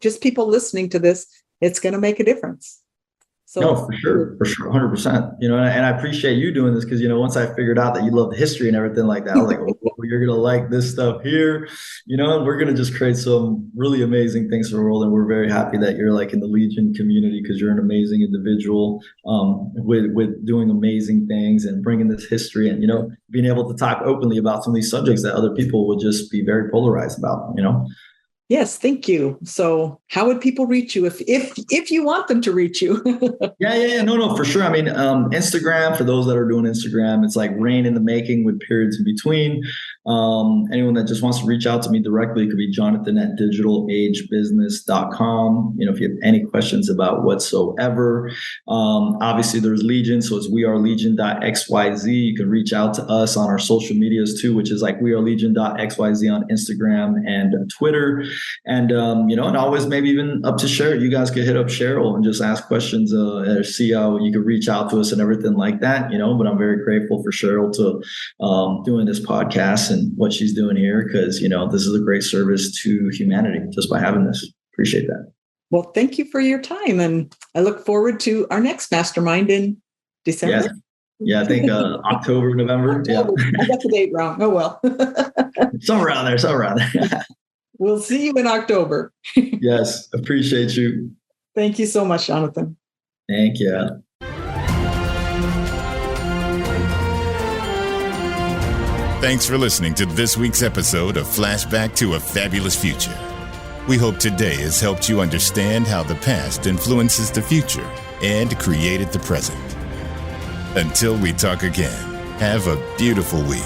Speaker 2: just people listening to this, it's going to make a difference. So,
Speaker 3: no, for sure, 100%. And I appreciate you doing this, because once I figured out that you love history and everything like that, I was like, oh, you're gonna like this stuff here, and we're gonna just create some really amazing things for the world. And we're very happy that you're like in the Legion community, because you're an amazing individual with doing amazing things and bringing this history and being able to talk openly about some of these subjects that other people would just be very polarized about.
Speaker 2: Yes, thank you. So how would people reach you if you want them to reach you?
Speaker 3: Yeah. No, for sure. I mean, Instagram, for those that are doing Instagram, it's like Rain in the Making with periods in between. Anyone that just wants to reach out to me directly, it could be jonathan@digitalagebusiness.com. If you have any questions about whatsoever. Obviously there's Legion, so it's wearelegion.xyz. You can reach out to us on our social medias too, which is like wearelegion.xyz on Instagram and Twitter. And, and always maybe even up to Cheryl. You guys could hit up Cheryl and just ask questions or see how you could reach out to us and everything like that, but I'm very grateful for Cheryl to doing this podcast and what she's doing here, because, this is a great service to humanity just by having this. Appreciate that.
Speaker 2: Well, thank you for your time. And I look forward to our next mastermind in December.
Speaker 3: Yeah, I think October, November. Yeah.
Speaker 2: I got the date wrong. Oh, well.
Speaker 3: Somewhere around there.
Speaker 2: We'll see you in October.
Speaker 3: Yes, appreciate you.
Speaker 2: Thank you so much, Jonathan.
Speaker 3: Thank you.
Speaker 1: Thanks for listening to this week's episode of Flashback to a Fabulous Future. We hope today has helped you understand how the past influences the future and created the present. Until we talk again, have a beautiful week.